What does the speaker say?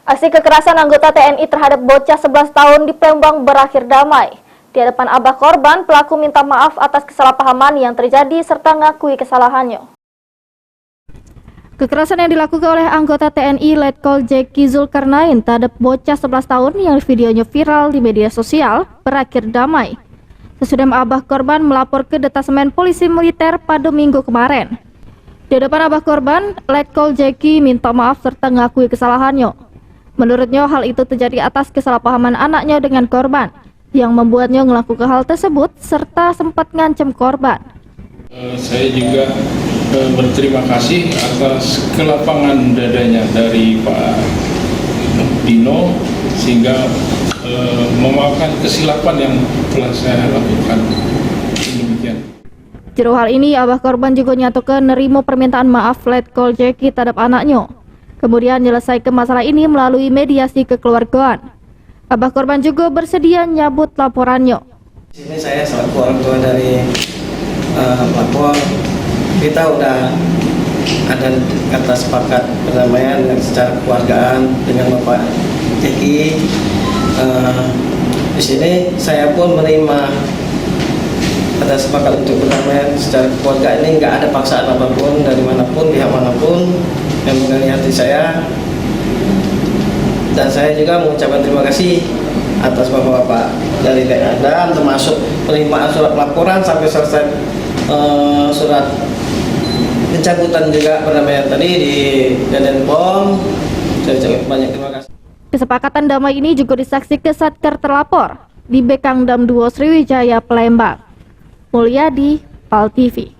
Aksi kekerasan anggota TNI terhadap bocah 11 tahun di Palembang berakhir damai. Di hadapan abah korban, pelaku minta maaf atas kesalahpahaman yang terjadi serta ngakui kesalahannya. Kekerasan yang dilakukan oleh anggota TNI Letkol Jeki Zulkarnain terhadap bocah 11 tahun yang videonya viral di media sosial berakhir damai. Sesudah abah korban melapor ke Detasemen Polisi Militer pada Minggu kemarin. Di hadapan abah korban, Letkol Jeki minta maaf serta ngakui kesalahannya. Menurutnya hal itu terjadi atas kesalahpahaman anaknya dengan korban yang membuatnya melakukan hal tersebut serta sempat ngancam korban. Saya juga berterima kasih atas kelapangan dadanya dari Pak Dino sehingga memaafkan kesilapan yang telah saya lakukan. Demikian. Jero hal ini, abah korban juga nyatakan nerimo permintaan maaf Letkol Jeki terhadap anaknya. Kemudian menyelesaikan masalah ini melalui mediasi kekeluargaan. Abah korban juga bersedia nyabut laporannya. Di sini saya selaku orang tua dari pelapor, kita udah ada kata sepakat perdamaian secara keluargaan dengan Bapak Jeki. Di sini saya pun menerima kata sepakat untuk perdamaian secara keluarga ini, nggak ada paksaan apapun dari manapun, pihak manapun yang mengenai hati saya. Dan saya juga mengucapkan terima kasih atas bapak-bapak dari TNI Adam, termasuk penerimaan surat laporan sampai selesai surat pencabutan juga perdamaian tadi di Denpom. Saya ucapkan banyak terima kasih. Kesepakatan damai ini juga disaksikan Satker terlapor di Bekangdam 2 Sriwijaya Palembang. Mulyadi, PAL TV.